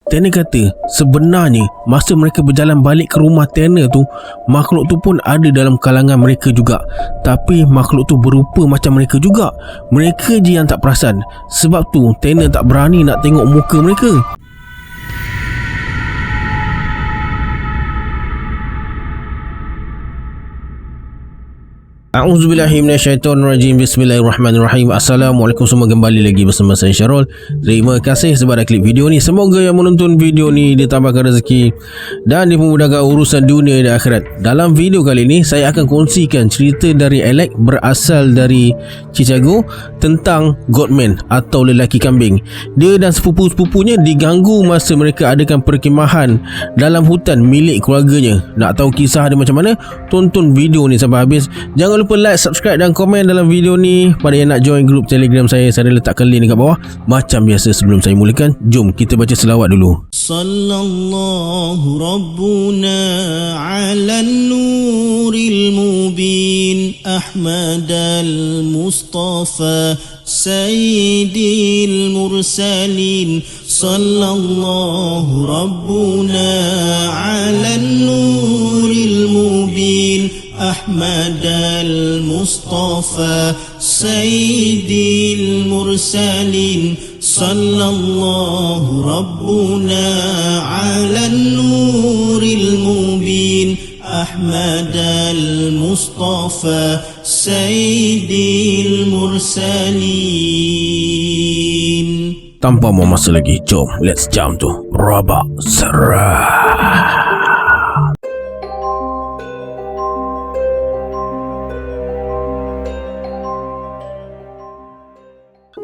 Tanner kata sebenarnya masa mereka berjalan balik ke rumah Tanner tu, makhluk tu pun ada dalam kalangan mereka juga. Tapi makhluk tu berupa macam mereka juga. Mereka je yang tak perasan. Sebab tu Tanner tak berani nak tengok muka mereka. A'udzubillahi minasyaitonirrajim. Bismillahirrahmanirrahim. Assalamualaikum semua, kembali lagi bersama saya Syarul. Terima kasih sebab dah klik video ni. Semoga yang menonton video ni ditambahkan rezeki dan dimudahkan urusan dunia dan akhirat. Dalam video kali ni saya akan kongsikan cerita dari Alex berasal dari Chicago tentang Goatman atau lelaki kambing. Dia dan sepupu-sepupunya diganggu masa mereka adakan perkemahan dalam hutan milik keluarganya. Nak tahu kisah dia macam mana? Tonton video ni sampai habis. Jangan lupa like, subscribe dan komen dalam video ni. Pada yang nak join grup Telegram saya letakkan link dekat bawah. Macam biasa, sebelum saya mulakan, jom kita baca selawat dulu. Sallallahu Rabbuna ala nuril mubin Ahmad al-Mustafa Sayyidil Mursalin. Sallallahu Rabbuna ala nuril mubin Ahmad al-Mustafa Sayyidil Mursalin. Sallallahu Rabbuna ala nuril mubin Ahmad al-Mustafa Sayyidil Mursalin. Tanpa mau masa lagi, jom let's jump to Rabak Serah.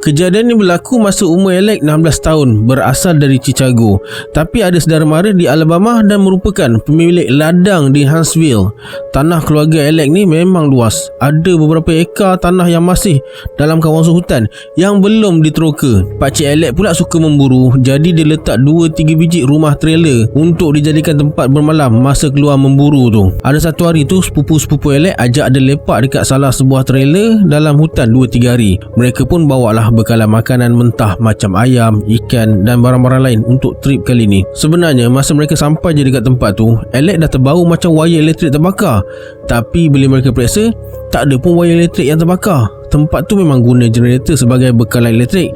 Kejadian ini berlaku masa umur Alex 16 tahun, berasal dari Chicago. Tapi ada saudara mara di Alabama dan merupakan pemilik ladang di Huntsville. Tanah keluarga Alex ni memang luas. Ada beberapa ekar tanah yang masih dalam kawasan hutan yang belum diteroka. Pakcik Alex pula suka memburu, jadi dia letak 2-3 biji rumah trailer untuk dijadikan tempat bermalam masa keluar memburu tu. Ada satu hari tu, sepupu-sepupu Alex ajak dia lepak dekat salah sebuah trailer dalam hutan 2-3 hari. Mereka pun bawalah bekalan makanan mentah macam ayam, ikan dan barang-barang lain untuk trip kali ni. Sebenarnya masa mereka sampai je dekat tempat tu, Alex dah terbau macam wayar elektrik terbakar. Tapi bila mereka periksa, tak ada pun wayar elektrik yang terbakar. Tempat tu memang guna generator sebagai bekalan elektrik,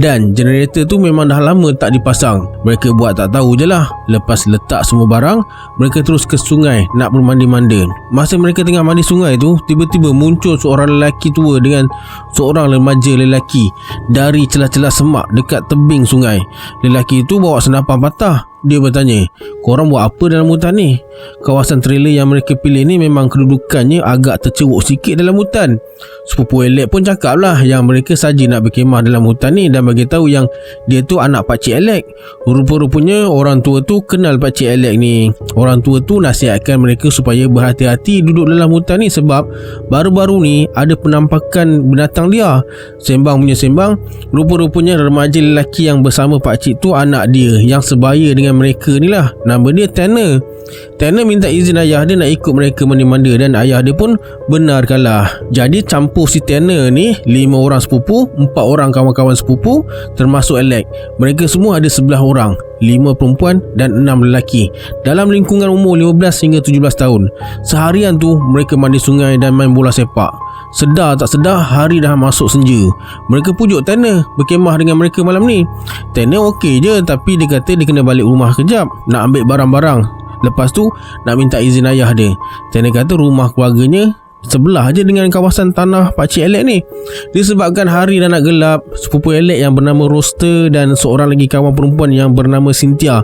dan generator tu memang dah lama tak dipasang. Mereka buat tak tahu je lah. Lepas letak semua barang, mereka terus ke sungai nak bermandi-manda. Masa mereka tengah mandi sungai tu, tiba-tiba muncul seorang lelaki tua dengan seorang remaja lelaki dari celah-celah semak dekat tebing sungai. Lelaki itu bawa senapan patah. Dia bertanya, korang buat apa dalam hutan ni? Kawasan trailer yang mereka pilih ni memang kedudukannya agak terceruk sikit dalam hutan. Sepupu Alex pun cakap lah yang mereka saja nak berkemah dalam hutan ni dan bagi tahu yang dia tu anak pakcik Alex. Rupa-rupanya orang tua tu kenal pakcik Alex ni. Orang tua tu nasihatkan mereka supaya berhati-hati duduk dalam hutan ni sebab baru-baru ni ada penampakan binatang liar. Sembang punya sembang, rupa-rupanya remaja lelaki yang bersama pakcik tu anak dia yang sebaya dengan mereka ni lah. Nama dia Tanner. Tanner minta izin ayah dia nak ikut mereka mandi-manda dan ayah dia pun benarkanlah. Jadi campur si Tanner ni 5 orang sepupu, 4 orang kawan-kawan sepupu termasuk Alex. Mereka semua ada 11 orang, 5 perempuan dan 6 lelaki dalam lingkungan umur 15 hingga 17 tahun. Seharian tu mereka mandi sungai dan main bola sepak. Sedar tak sedar hari dah masuk senja. Mereka pujuk Tanner berkemah dengan mereka malam ni. Tanner okey je, tapi dia kata dia kena balik rumah kejap nak ambil barang-barang. Lepas tu nak minta izin ayah dia. Tanner kata rumah keluarganya sebelah je dengan kawasan tanah pakcik Alex ni. Disebabkan hari dah nak gelap, sepupu Alex yang bernama Roster dan seorang lagi kawan perempuan yang bernama Cynthia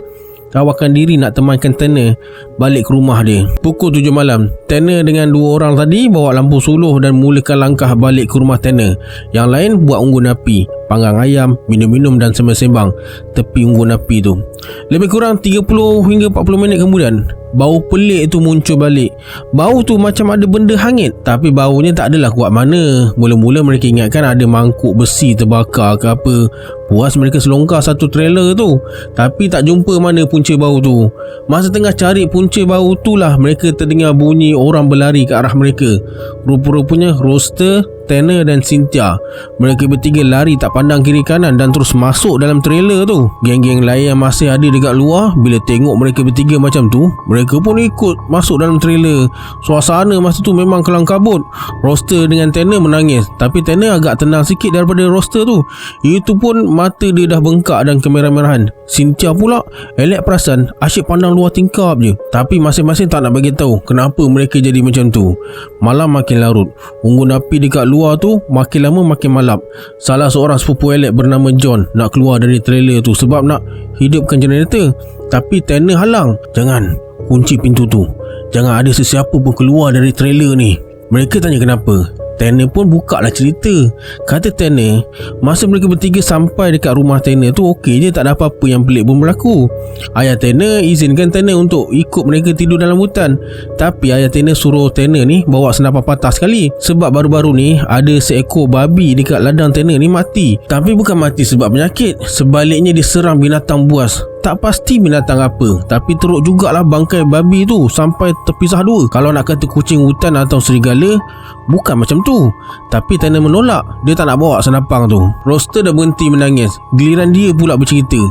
tawarkan diri nak temankan Tanner balik ke rumah dia. Pukul 7 malam, Tanner dengan 2 orang tadi bawa lampu suluh dan mulakan langkah balik ke rumah Tanner. Yang lain buat unggun api, panggang ayam, minum-minum dan sembang-sembang tepi unggun api tu. Lebih kurang 30 hingga 40 minit kemudian, bau pelik tu muncul balik. Bau tu macam ada benda hangit, tapi baunya tak adalah kuat mana. Mula-mula mereka ingatkan ada mangkuk besi terbakar ke apa. Puas mereka selongkar satu trailer tu, tapi tak jumpa mana punca bau tu. Masa tengah cari punca bau tu lah mereka terdengar bunyi orang berlari ke arah mereka. Rupa-rupanya Roster, Tanner dan Cynthia. Mereka bertiga lari tak pandang kiri kanan dan terus masuk dalam trailer tu. Geng-geng lain yang masih ada dekat luar, bila tengok mereka bertiga macam tu, mereka pun ikut masuk dalam trailer. Suasana masa tu memang kelang kabut. Roster dengan Tanner menangis, tapi Tanner agak tenang sikit daripada Roster tu. Itu pun mata dia dah bengkak dan kemerah-merahan. Cynthia pula, Alex perasan asyik pandang luar tingkap je, tapi masing-masing tak nak bagi tahu kenapa mereka jadi macam tu. Malam makin larut. Unggun api dekat luar tu makin lama makin malap. Salah seorang sepupu Alex bernama John nak keluar dari trailer tu sebab nak hidupkan generator, tapi Tanner halang. Jangan, kunci pintu tu. Jangan ada sesiapa pun keluar dari trailer ni. Mereka tanya kenapa. Tanner pun buka lah cerita. Kata Tanner, masa mereka bertiga sampai dekat rumah Tanner tu okey je, tak ada apa-apa yang pelik pun berlaku. Ayah Tanner izinkan Tanner untuk ikut mereka tidur dalam hutan, tapi ayah Tanner suruh Tanner ni bawa senapan patah sekali, sebab baru-baru ni ada seekor babi dekat ladang Tanner ni mati. Tapi bukan mati sebab penyakit, sebaliknya diserang binatang buas. Tak pasti binatang apa, tapi teruk jugalah bangkai babi tu sampai terpisah dua. Kalau nak kata kucing hutan atau serigala, bukan macam tu. Tapi Tanner menolak, dia tak nak bawa senapang tu. Roster dah berhenti menangis, giliran dia pula bercerita.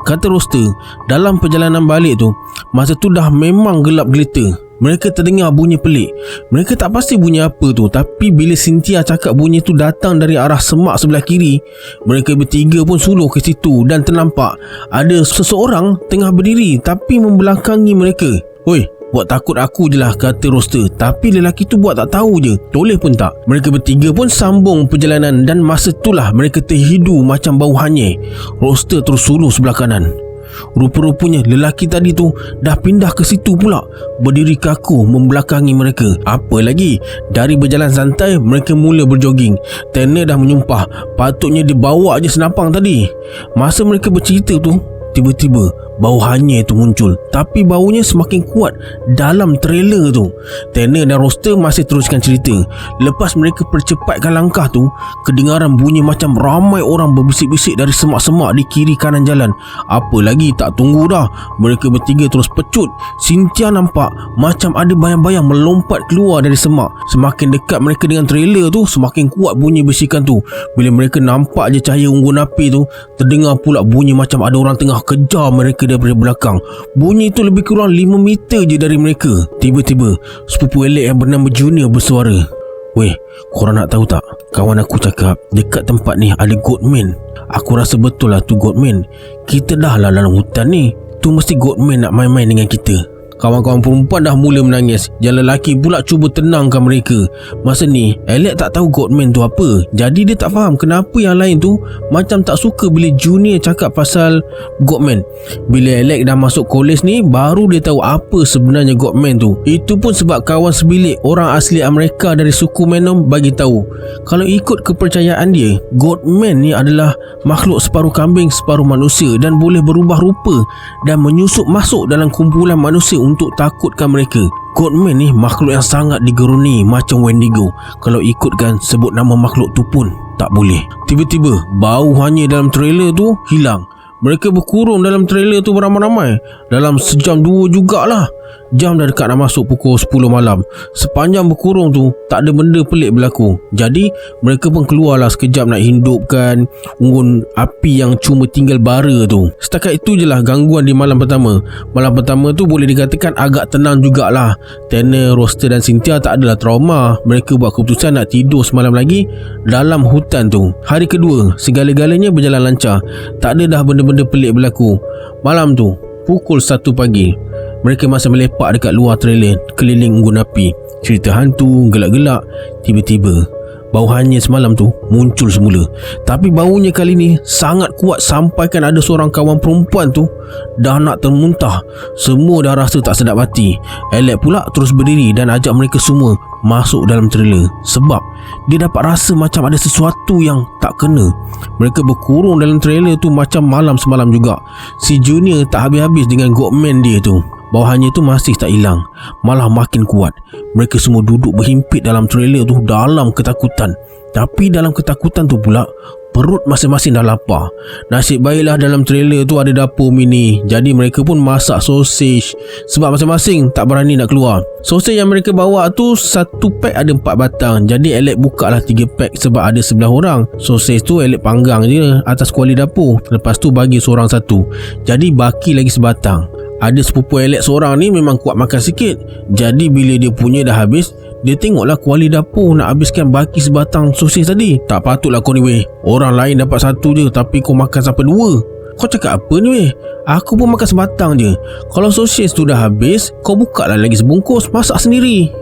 Kata Roster, dalam perjalanan balik tu, masa tu dah memang gelap gelita. Mereka terdengar bunyi pelik. Mereka tak pasti bunyi apa tu, tapi bila Cynthia cakap bunyi tu datang dari arah semak sebelah kiri, mereka bertiga pun suluh ke situ dan ternampak ada seseorang tengah berdiri tapi membelakangi mereka. "Oi, buat takut aku je lah," kata Roster. Tapi lelaki tu buat tak tahu je, toleh pun tak. Mereka bertiga pun sambung perjalanan dan masa itulah mereka terhidu macam bau hanyir. Roster terus suluh sebelah kanan. Rupa-rupanya lelaki tadi tu dah pindah ke situ pula, berdiri kaku membelakangi mereka. Apa lagi, dari berjalan santai mereka mula berjoging. Tanner dah menyumpah patutnya dia bawa je senapang tadi. Masa mereka bercerita tu, tiba-tiba bau hanyir tu muncul, tapi baunya semakin kuat dalam trailer tu. Tanner dan Roster masih teruskan cerita. Lepas mereka percepatkan langkah tu, kedengaran bunyi macam ramai orang berbisik-bisik dari semak-semak di kiri kanan jalan. Apa lagi, tak tunggu dah, mereka bertiga terus pecut. Cynthia nampak macam ada bayang-bayang melompat keluar dari semak. Semakin dekat mereka dengan trailer tu, semakin kuat bunyi bisikan tu. Bila mereka nampak je cahaya unggun api tu, terdengar pula bunyi macam ada orang tengah kejar mereka daripada belakang. Bunyi itu lebih kurang 5 meter je dari mereka. Tiba-tiba sepupu Alex yang bernama Junior bersuara, "Weh, korang nak tahu tak? Kawan aku cakap dekat tempat ni ada Goatman. Aku rasa betul lah tu Goatman. Kita dah lah dalam hutan ni, tu mesti Goatman nak main-main dengan kita." Kawan-kawan perempuan dah mula menangis. Yang lelaki pula cuba tenangkan mereka. Masa ni Alex tak tahu Goatman tu apa, jadi dia tak faham kenapa yang lain tu macam tak suka bila Junior cakap pasal Goatman. Bila Alex dah masuk kolej ni, baru dia tahu apa sebenarnya Goatman tu. Itu pun sebab kawan sebilik orang asli Amerika dari suku Menom bagi tahu, kalau ikut kepercayaan dia, Goatman ni adalah makhluk separuh kambing separuh manusia dan boleh berubah rupa dan menyusup masuk dalam kumpulan manusia untuk takutkan mereka. Goatman ni makhluk yang sangat digeruni macam Wendigo. Kalau ikutkan sebut nama makhluk tu pun tak boleh. Tiba-tiba bau hanyir dalam trailer tu hilang. Mereka berkurung dalam trailer tu beramai-ramai. Dalam sejam dua jugalah. Jam dah dekat nak masuk pukul 10 malam. Sepanjang berkurung tu tak ada benda pelik berlaku. Jadi mereka pun keluarlah sekejap nak hidupkan unggun api yang cuma tinggal bara tu. Setakat itu je lah gangguan di malam pertama. Malam pertama tu boleh dikatakan agak tenang jugalah. Tanner, Roster dan Cynthia tak adalah trauma. Mereka buat keputusan nak tidur semalam lagi dalam hutan tu. Hari kedua segala-galanya berjalan lancar. Tak ada dah benda-benda pelik berlaku. Malam tu pukul 1 pagi, mereka masih melepak dekat luar trailer keliling unggun api. Cerita hantu, gelak-gelak. Tiba-tiba bau hanyir semalam tu muncul semula. Tapi baunya kali ni sangat kuat sampaikan ada seorang kawan perempuan tu dah nak termuntah. Semua dah rasa tak sedap hati. Alex pula terus berdiri dan ajak mereka semua masuk dalam trailer sebab dia dapat rasa macam ada sesuatu yang tak kena. Mereka berkurung dalam trailer tu macam malam semalam juga. Si Junior tak habis-habis dengan Goatman dia tu. Bau hanyir tu masih tak hilang, malah makin kuat. Mereka semua duduk berhimpit dalam trailer tu dalam ketakutan. Tapi dalam ketakutan tu pula, perut masing-masing dah lapar. Nasib baiklah dalam trailer tu ada dapur mini. Jadi mereka pun masak sausage sebab masing-masing tak berani nak keluar. Sausage yang mereka bawa tu satu pack ada 4 batang. Jadi Alex buka lah 3 pack sebab ada 11 orang. Sausage tu Alex panggang je atas kuali dapur. Lepas tu bagi seorang satu. Jadi baki lagi sebatang. Ada sepupu Alex seorang ni memang kuat makan sikit. Jadi bila dia punya dah habis, dia tengoklah kuali dapur nak habiskan baki sebatang sosis tadi. Tak patutlah kau ni weh. Orang lain dapat satu je tapi kau makan sampai 2. Kau cakap apa ni weh? Aku pun makan sebatang je. Kalau sosis tu dah habis, kau buka lah lagi sebungkus, masak sendiri.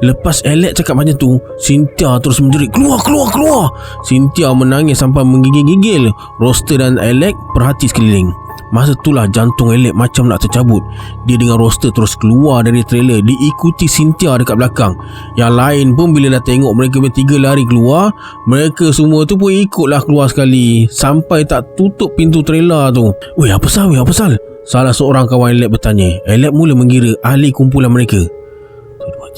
Lepas Alex cakap macam tu, Cynthia terus menjerit, keluar, keluar, keluar. Cynthia menangis sampai menggigil-gigil. Roster dan Alex perhati sekeliling. Masa itulah jantung Alex macam nak tercabut. Dia dengan Roster terus keluar dari trailer, diikuti Cynthia dekat belakang. Yang lain pun bila dah tengok mereka bertiga lari keluar, mereka semua tu pun ikutlah keluar sekali sampai tak tutup pintu trailer tu. Weh, apa sal? Weh, apa sal? Salah seorang kawan Alex bertanya. Alex mula mengira ahli kumpulan mereka. 1, 2,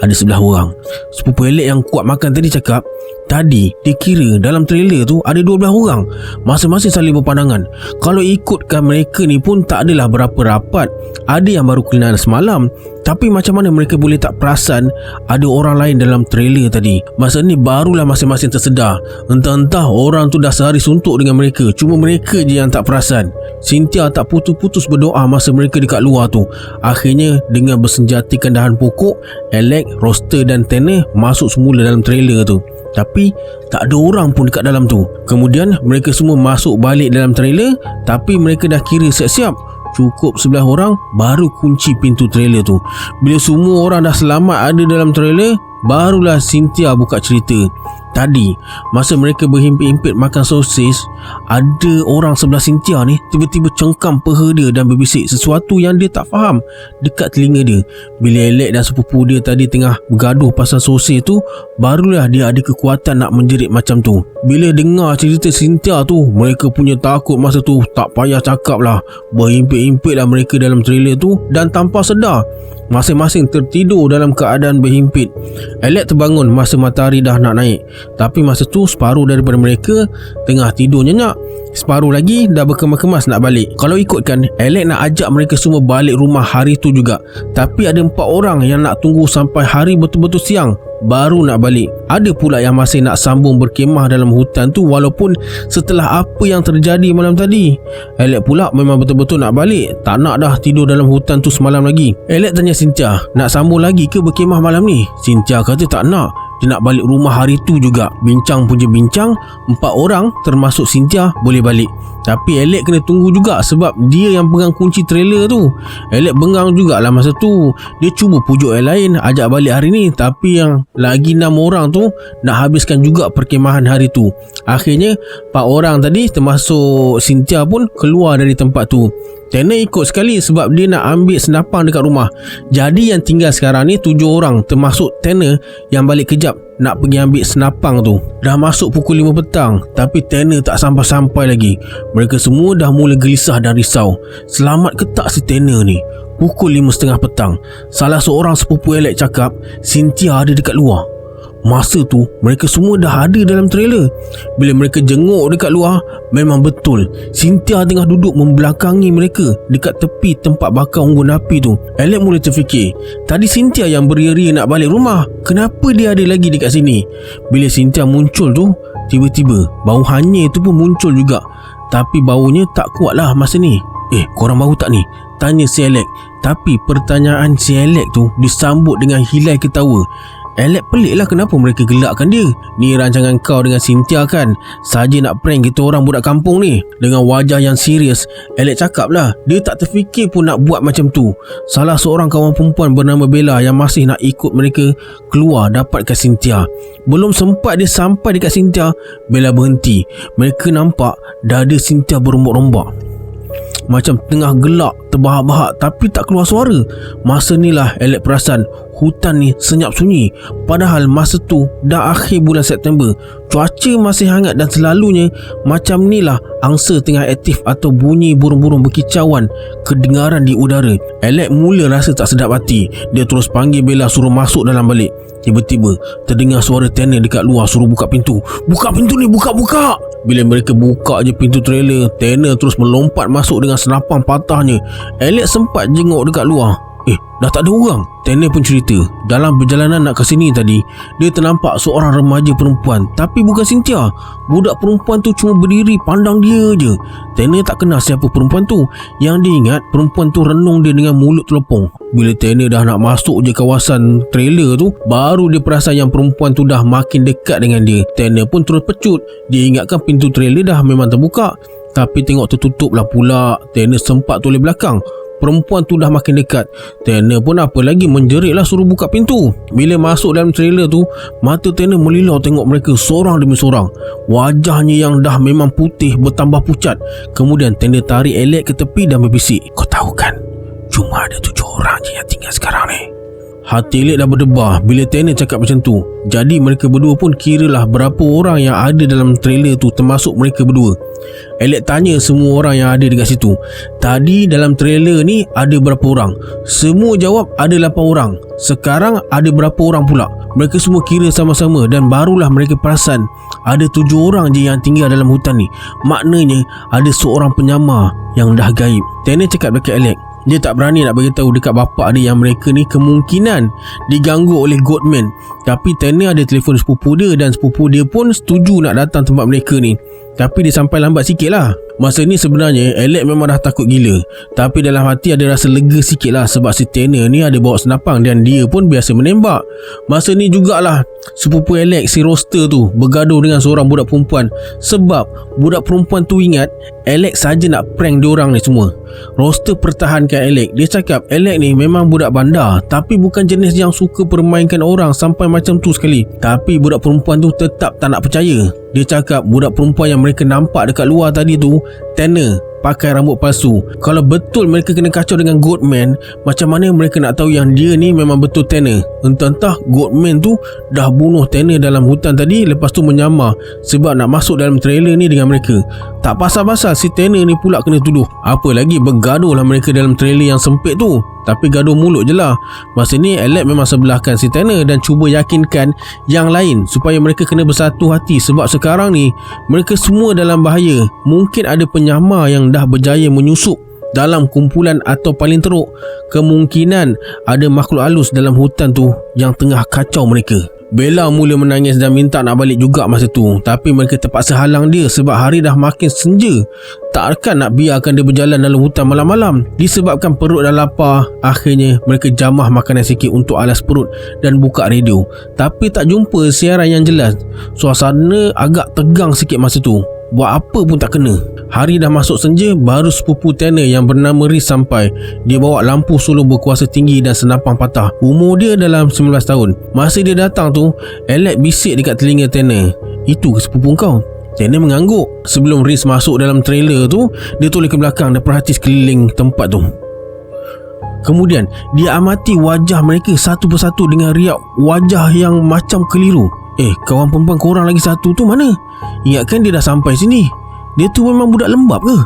3, ada 11 orang. Sepupu Alex yang kuat makan tadi cakap, tadi dia kira dalam trailer tu ada 12 orang. Masing-masing saling berpandangan. Kalau ikutkan mereka ni pun tak adalah berapa rapat. Ada yang baru kenal semalam. Tapi macam mana mereka boleh tak perasan ada orang lain dalam trailer tadi? Masa ni barulah masing-masing tersedar. Entah-entah orang tu dah sehari suntuk dengan mereka. Cuma mereka je yang tak perasan. Cynthia tak putus-putus berdoa masa mereka dekat luar tu. Akhirnya dengan bersenjatikan dahan pokok, Alex, Roster dan Tanner masuk semula dalam trailer tu. Tapi tak ada orang pun dekat dalam tu. Kemudian mereka semua masuk balik dalam trailer. Tapi mereka dah kira siap-siap. Cukup 11 orang baru kunci pintu trailer tu. Bila semua orang dah selamat ada dalam trailer, barulah Cynthia buka cerita. Tadi masa mereka berhimpit-himpit makan sosis, ada orang sebelah Cynthia ni tiba-tiba cengkam peha dia dan berbisik sesuatu yang dia tak faham dekat telinga dia. Bila Alex dan sepupu dia tadi tengah bergaduh pasal sosis tu, barulah dia ada kekuatan nak menjerit macam tu. Bila dengar cerita Cynthia tu, mereka punya takut masa tu tak payah cakap lah. Berhimpit-himpit lah mereka dalam trailer tu dan tanpa sedar masing-masing tertidur dalam keadaan berhimpit. Alex terbangun masa matahari dah nak naik. Tapi masa tu separuh daripada mereka tengah tidur nyenyak. Separuh lagi dah berkemas-kemas nak balik. Kalau ikutkan, Alex nak ajak mereka semua balik rumah hari tu juga. Tapi ada 4 orang yang nak tunggu sampai hari betul-betul siang baru nak balik. Ada pula yang masih nak sambung berkemah dalam hutan tu walaupun setelah apa yang terjadi malam tadi. Alex pula memang betul-betul nak balik. Tak nak dah tidur dalam hutan tu semalam lagi. Alex tanya Cynthia, nak sambung lagi ke berkemah malam ni? Cynthia kata tak nak. Dia nak balik rumah hari tu juga. Bincang punya bincang, 4 orang termasuk Cynthia boleh balik. Tapi Alex kena tunggu juga sebab dia yang pegang kunci trailer tu. Alex bengang jugalah masa tu. Dia cuba pujuk yang lain ajak balik hari ni. Tapi yang lagi 6 orang tu nak habiskan juga perkemahan hari tu. Akhirnya 4 orang tadi termasuk Cynthia pun keluar dari tempat tu. Tanner ikut sekali sebab dia nak ambil senapang dekat rumah. Jadi yang tinggal sekarang ni 7 orang termasuk Tanner yang balik kejap nak pergi ambil senapang tu. Dah masuk pukul 5 petang tapi Tanner tak sampai-sampai lagi. Mereka semua dah mula gelisah dan risau. Selamat ke tak si Tanner ni? Pukul 5.30 petang, salah seorang sepupu Alex cakap Cynthia ada dekat luar. Masa tu mereka semua dah ada dalam trailer. Bila mereka jenguk dekat luar, memang betul Cynthia tengah duduk membelakangi mereka dekat tepi tempat bakar unggun api tu. Alex mula terfikir, tadi Cynthia yang beria-ria nak balik rumah, kenapa dia ada lagi dekat sini? Bila Cynthia muncul tu, tiba-tiba bau hanyir tu pun muncul juga. Tapi baunya tak kuat lah masa ni. Korang bau tak ni? Tanya si Alex. Tapi pertanyaan si Alex tu disambut dengan hilai ketawa. Alex pelik lah kenapa mereka gelakkan dia. Ni rancangan kau dengan Cynthia kan? Saja nak prank kita orang budak kampung ni. Dengan wajah yang serius, Alex cakap lah dia tak terfikir pun nak buat macam tu. Salah seorang kawan perempuan bernama Bella yang masih nak ikut mereka keluar dapatkan Cynthia. Belum sempat dia sampai dekat Cynthia, Bella berhenti. Mereka nampak dada Cynthia berombak-rombak, macam tengah gelak, terbahak-bahak tapi tak keluar suara. Masa ni lah Alex perasan hutan ni senyap sunyi. Padahal masa tu dah akhir bulan September. Cuaca masih hangat dan selalunya macam ni lah angsa tengah aktif atau bunyi burung-burung berkicauan kedengaran di udara. Alex mula rasa tak sedap hati. Dia terus panggil Bella suruh masuk dalam balik. Tiba-tiba terdengar suara Tanner dekat luar suruh buka pintu. "Buka pintu ni, buka!" Bila mereka buka je pintu trailer, Tanner terus melompat masuk dengan senapang patahnya. Alex sempat jenguk dekat luar. Dah tak ada orang. Tanner pun cerita, dalam perjalanan nak ke sini tadi, dia ternampak seorang remaja perempuan. Tapi bukan Cynthia. Budak perempuan tu cuma berdiri pandang dia je. Tanner tak kenal siapa perempuan tu. Yang dia ingat, perempuan tu renung dia dengan mulut telepong. Bila Tanner dah nak masuk je kawasan trailer tu, baru dia perasan yang perempuan tu dah makin dekat dengan dia. Tanner pun terus pecut. Dia ingatkan pintu trailer dah memang terbuka, tapi tengok tertutup lah pula. Tanner sempat toleh belakang. Perempuan tu dah makin dekat. Tanner pun apa lagi, menjerit lah suruh buka pintu. Bila masuk dalam trailer tu, mata Tanner melilau tengok mereka seorang demi seorang. Wajahnya yang dah memang putih bertambah pucat. Kemudian Tanner tarik Alex ke tepi dan berbisik, "Kau tahu kan, cuma ada 7 orang je yang tinggal sekarang ni." Hati Alex dah berdebar bila Tanner cakap macam tu. Jadi mereka berdua pun kiralah berapa orang yang ada dalam trailer tu, termasuk mereka berdua. Alex tanya semua orang yang ada dekat situ, "Tadi dalam trailer ni ada berapa orang?" Semua jawab ada 8 orang. "Sekarang ada berapa orang pula?" Mereka semua kira sama-sama dan barulah mereka perasan ada 7 orang je yang tinggal dalam hutan ni. Maknanya ada seorang penyamar yang dah gaib. Tanner cakap dekat Alex, dia tak berani nak beritahu dekat bapak dia yang mereka ni kemungkinan diganggu oleh Goatman. Tapi Tanner ada telefon sepupu dia dan sepupu dia pun setuju nak datang tempat mereka ni. Tapi dia sampai lambat sikit lah. Masa ni sebenarnya Alex memang dah takut gila, tapi dalam hati ada rasa lega sikit lah sebab si Tanner ni ada bawa senapang dan dia pun biasa menembak. Masa ni jugalah sepupu Alex, si Roster tu, bergaduh dengan seorang budak perempuan. Sebab budak perempuan tu ingat Alex saja nak prank diorang ni semua. Roster pertahankan Alex. Dia cakap Alex ni memang budak bandar, tapi bukan jenis yang suka permainkan orang sampai macam tu sekali. Tapi budak perempuan tu tetap tak nak percaya. Dia cakap budak perempuan yang mereka nampak dekat luar tadi tu Tanner, pakai rambut palsu. Kalau betul mereka kena kacau dengan Goatman, macam mana mereka nak tahu yang dia ni memang betul Tanner? Entah-entah Goatman tu dah bunuh Tanner dalam hutan tadi, lepas tu menyamar sebab nak masuk dalam trailer ni dengan mereka. Tak pasal-pasal si Tanner ni pula kena tuduh. Apa lagi, bergaduh lah mereka dalam trailer yang sempit tu. Tapi gaduh mulut je lah. Masa ni Alex memang sebelahkan si Tanner dan cuba yakinkan yang lain supaya mereka kena bersatu hati. Sebab sekarang ni mereka semua dalam bahaya. Mungkin ada penyamar yang dah berjaya menyusup dalam kumpulan, atau paling teruk kemungkinan ada makhluk halus dalam hutan tu yang tengah kacau mereka. Bella mula menangis dan minta nak balik juga masa tu, tapi mereka terpaksa halang dia sebab hari dah makin senja. Takkan nak biarkan dia berjalan dalam hutan malam-malam. Disebabkan perut dah lapar, akhirnya mereka jamah makanan sikit untuk alas perut dan buka radio. Tapi tak jumpa siaran yang jelas. Suasana agak tegang sikit masa tu. Buat apa pun tak kena. Hari dah masuk senja, baru sepupu Tanner yang bernama Rhys sampai. Dia bawa lampu sulung berkuasa tinggi dan senapang patah. Umur dia dalam 19 tahun. Masa dia datang tu, Alex bisik dekat telinga Tanner, "Itu ke sepupu kau?" Tanner mengangguk. Sebelum Rhys masuk dalam trailer tu, dia toleh ke belakang dan perhati sekeliling tempat tu. Kemudian dia amati wajah mereka satu persatu dengan riak wajah yang macam keliru. Kawan perempuan korang lagi satu tu mana? Ingatkan dia dah sampai sini. Dia tu memang budak lembab ke?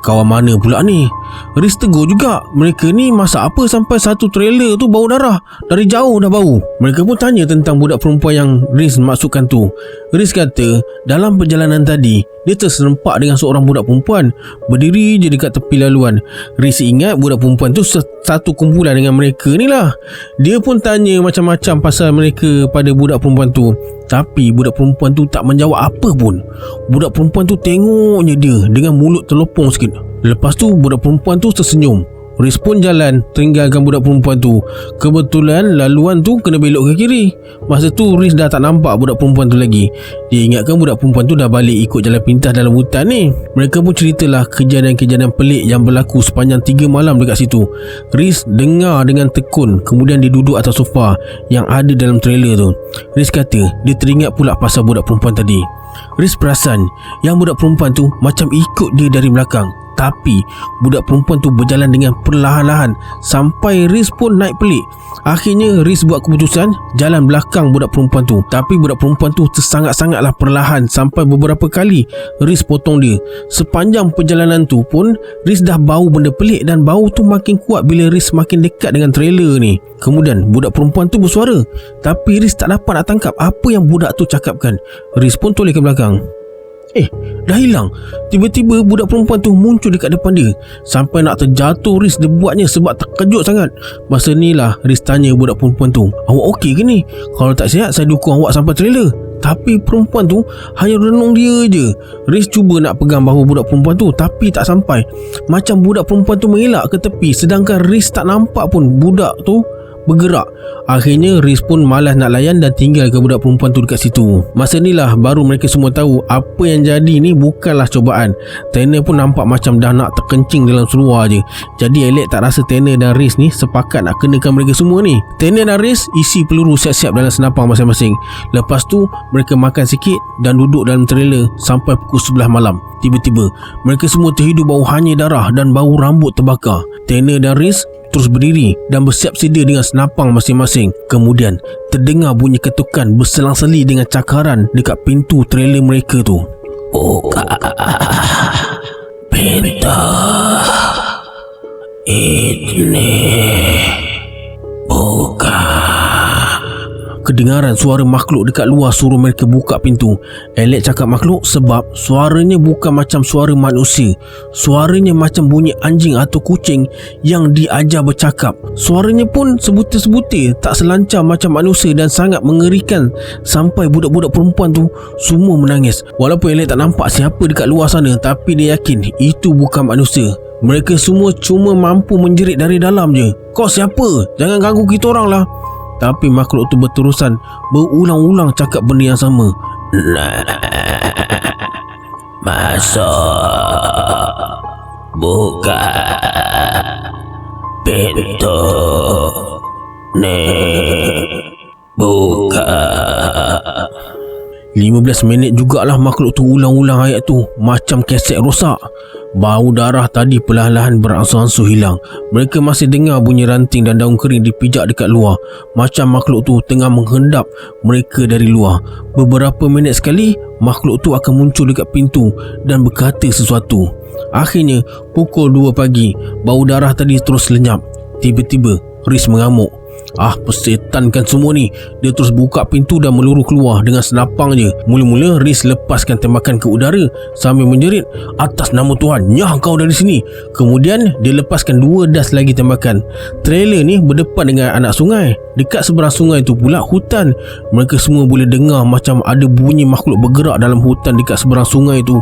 Kawan mana pula ni? Rhys tegur juga. Mereka ni masak apa sampai satu trailer tu bau darah? Dari jauh dah bau. Mereka pun tanya tentang budak perempuan yang Rhys masukkan tu. Rhys kata dalam perjalanan tadi dia terserempak dengan seorang budak perempuan berdiri je dekat tepi laluan. Rhys ingat budak perempuan tu satu kumpulan dengan mereka ni lah. Dia pun tanya macam-macam pasal mereka pada budak perempuan tu, tapi budak perempuan tu tak menjawab apa pun. Budak perempuan tu tengoknya dia dengan mulut terlopong sikit. Lepas tu budak perempuan tu tersenyum. Rhys pun jalan tinggalkan budak perempuan tu. Kebetulan laluan tu kena belok ke kiri. Masa tu Rhys dah tak nampak budak perempuan tu lagi. Dia ingatkan budak perempuan tu dah balik ikut jalan pintas dalam hutan ni. Mereka pun ceritalah kejadian-kejadian pelik yang berlaku sepanjang 3 malam dekat situ. Rhys dengar dengan tekun. Kemudian dia duduk atas sofa yang ada dalam trailer tu. Rhys kata dia teringat pula pasal budak perempuan tadi. Rhys perasan yang budak perempuan tu macam ikut dia dari belakang. Tapi budak perempuan tu berjalan dengan perlahan-lahan sampai Riz pun naik pelik. Akhirnya Riz buat keputusan jalan belakang budak perempuan tu. Tapi budak perempuan tu sangat-sangatlah perlahan sampai beberapa kali Riz potong dia. Sepanjang perjalanan tu pun Riz dah bau benda pelik, dan bau tu makin kuat bila Riz makin dekat dengan trailer ni. Kemudian budak perempuan tu bersuara, tapi Riz tak dapat nak tangkap apa yang budak tu cakapkan. Riz pun toleh ke belakang. Dah hilang. Tiba-tiba budak perempuan tu muncul dekat depan dia. Sampai nak terjatuh Riz dia buatnya sebab terkejut sangat. Masa ni lah Riz tanya budak perempuan tu, "Awak okey ke ni? Kalau tak sihat saya dukung awak sampai trailer." Tapi perempuan tu hanya renung dia je. Riz cuba nak pegang bahu budak perempuan tu, tapi tak sampai. Macam budak perempuan tu mengelak ke tepi, sedangkan Riz tak nampak pun budak tu bergerak. Akhirnya Riz pun malas nak layan dan tinggalkan budak perempuan tu dekat situ. Masa ni lah baru mereka semua tahu apa yang jadi ni bukanlah cubaan. Tanner pun nampak macam dah nak terkencing dalam seluar je. Jadi Alex tak rasa Tanner dan Riz ni sepakat nak kenakan mereka semua ni. Tanner dan Riz isi peluru siap-siap dalam senapang masing-masing. Lepas tu mereka makan sikit dan duduk dalam trailer sampai pukul 11 malam. Tiba-tiba mereka semua terhidu bau hanyir darah dan bau rambut terbakar. Tanner dan Riz terus berdiri dan bersiap sedia dengan senapang masing-masing. Kemudian terdengar bunyi ketukan berselang-seli dengan cakaran dekat pintu trailer mereka tu. "Buka pintu ini, buka." Kedengaran suara makhluk dekat luar suruh mereka buka pintu. Alex cakap makhluk sebab suaranya bukan macam suara manusia. Suaranya macam bunyi anjing atau kucing yang diajar bercakap. Suaranya pun sebutir-sebutir, tak selancar macam manusia dan sangat mengerikan sampai budak-budak perempuan tu semua menangis. Walaupun Alex tak nampak siapa dekat luar sana, tapi dia yakin itu bukan manusia. Mereka semua cuma mampu menjerit dari dalam je. "Kau siapa? Jangan ganggu kita orang lah." Tapi makhluk tu berterusan berulang-ulang cakap benda yang sama. "Masuk, buka pintu ni, buka." 15 minit jugalah makhluk tu ulang-ulang ayat tu macam keset rosak. Bau darah tadi perlahan-lahan beransur-ansur hilang. Mereka masih dengar bunyi ranting dan daun kering dipijak dekat luar, macam makhluk tu tengah menghendap mereka dari luar. Beberapa minit sekali makhluk tu akan muncul dekat pintu dan berkata sesuatu. Akhirnya pukul 2 pagi, bau darah tadi terus lenyap. Tiba-tiba Riz mengamuk. Persetan kan semua ni. Dia terus buka pintu dan meluru keluar dengan senapang je. Mula-mula Riz lepaskan tembakan ke udara sambil menjerit, "Atas nama Tuhan, nyah kau dari sini." Kemudian dia lepaskan 2 das lagi tembakan. Trailer ni berdepan dengan anak sungai. Dekat seberang sungai tu pula hutan. Mereka semua boleh dengar macam ada bunyi makhluk bergerak dalam hutan dekat seberang sungai tu.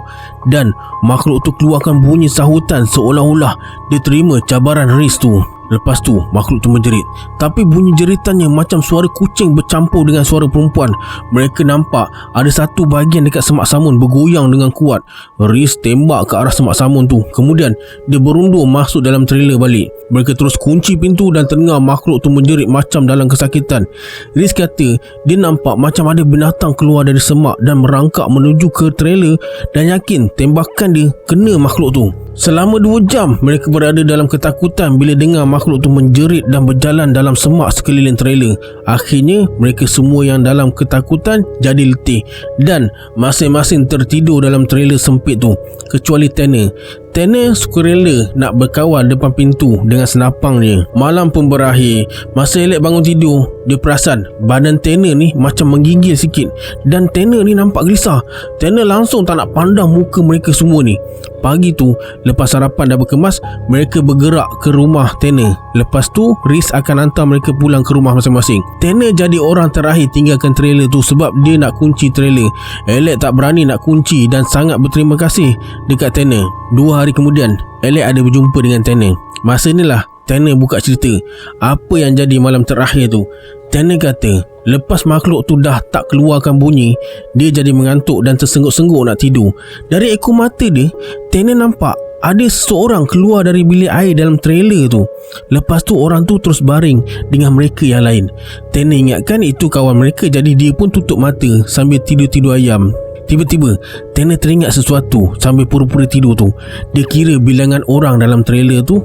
Dan makhluk tu keluarkan bunyi sahutan seolah-olah dia terima cabaran Riz tu. Lepas tu makhluk tu menjerit, tapi bunyi jeritannya macam suara kucing bercampur dengan suara perempuan. Mereka nampak ada satu bahagian dekat semak samun bergoyang dengan kuat. Riz tembak ke arah semak samun tu. Kemudian dia berundur masuk dalam trailer balik. Mereka terus kunci pintu dan terdengar makhluk tu menjerit macam dalam kesakitan. Riz kata dia nampak macam ada binatang keluar dari semak dan merangkak menuju ke trailer dan yakin tembakan dia kena makhluk tu. Selama 2 jam mereka berada dalam ketakutan bila dengar makhluk tu menjerit dan berjalan dalam semak sekeliling trailer. Akhirnya mereka semua yang dalam ketakutan jadi letih dan masing-masing tertidur dalam trailer sempit tu, kecuali Tanner. Tanner suka rela nak berkawal depan pintu dengan senapang dia. Malam pun berakhir. Masa Alex bangun tidur, dia perasan badan Tanner ni macam menggigil sikit dan Tanner ni nampak gelisah. Tanner langsung tak nak pandang muka mereka semua ni. Pagi tu, lepas sarapan dah berkemas, mereka bergerak ke rumah Tanner. Lepas tu, Riz akan hantar mereka pulang ke rumah masing-masing. Tanner jadi orang terakhir tinggalkan trailer tu sebab dia nak kunci trailer. Alex tak berani nak kunci dan sangat berterima kasih dekat Tanner. 2 hari kemudian, Alex ada berjumpa dengan Tanner. Masa inilah Tanner buka cerita apa yang jadi malam terakhir tu. Tanner kata lepas makhluk tu dah tak keluarkan bunyi, dia jadi mengantuk dan tersengguk-sengguk nak tidur. Dari ekor mata dia, Tanner nampak ada seseorang keluar dari bilik air dalam trailer tu. Lepas tu orang tu terus baring dengan mereka yang lain. Tanner ingatkan itu kawan mereka, jadi dia pun tutup mata sambil tidur-tidur ayam. Tiba-tiba Tanner teringat sesuatu sambil pura-pura tidur tu. Dia kira bilangan orang dalam trailer tu,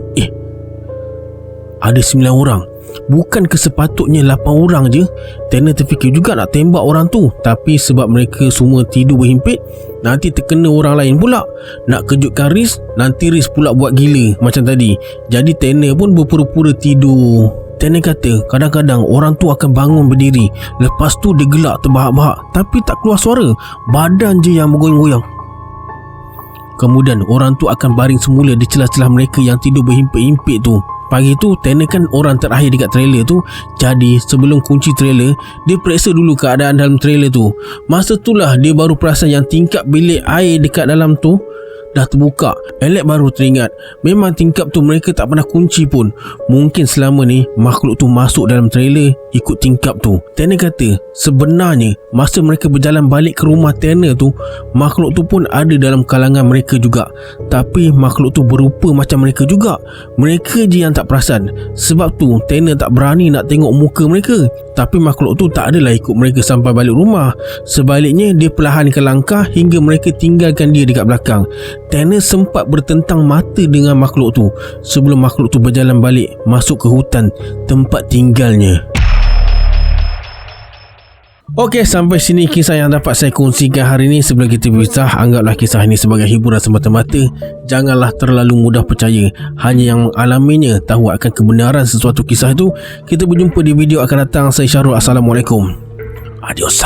ada 9 orang. Bukan sepatutnya 8 orang je. Tanner terfikir juga nak tembak orang tu, tapi sebab mereka semua tidur berhimpit, nanti terkena orang lain pula. Nak kejutkan Riz, nanti Riz pula buat gila macam tadi. Jadi Tanner pun berpura-pura tidur. Tanner kata kadang-kadang orang tu akan bangun berdiri, lepas tu dia gelak terbahak-bahak tapi tak keluar suara, badan je yang bergoyang-goyang. Kemudian orang tu akan baring semula di celah-celah mereka yang tidur berhimpit-himpit tu. Pagi tu Tanner kan orang terakhir dekat trailer tu. Jadi sebelum kunci trailer, dia periksa dulu keadaan dalam trailer tu. Masa itulah dia baru perasan yang tingkap bilik air dekat dalam tu dah terbuka. Alex baru teringat memang tingkap tu mereka tak pernah kunci pun. Mungkin selama ni makhluk tu masuk dalam trailer ikut tingkap tu. Tanner kata sebenarnya masa mereka berjalan balik ke rumah Tanner tu, makhluk tu pun ada dalam kalangan mereka juga. Tapi makhluk tu berupa macam mereka juga. Mereka je yang tak perasan. Sebab tu Tanner tak berani nak tengok muka mereka. Tapi makhluk tu tak adalah ikut mereka sampai balik rumah. Sebaliknya dia perlahankan langkah hingga mereka tinggalkan dia dekat belakang. Tanner sempat bertentang mata dengan makhluk tu sebelum makhluk tu berjalan balik masuk ke hutan tempat tinggalnya. Okey, sampai sini kisah yang dapat saya kongsikan hari ini. Sebelum kita berpisah, anggaplah kisah ini sebagai hiburan semata-mata. Janganlah terlalu mudah percaya. Hanya yang mengalaminya tahu akan kebenaran sesuatu kisah itu. Kita berjumpa di video akan datang. Saya Syarul. Assalamualaikum. Adios.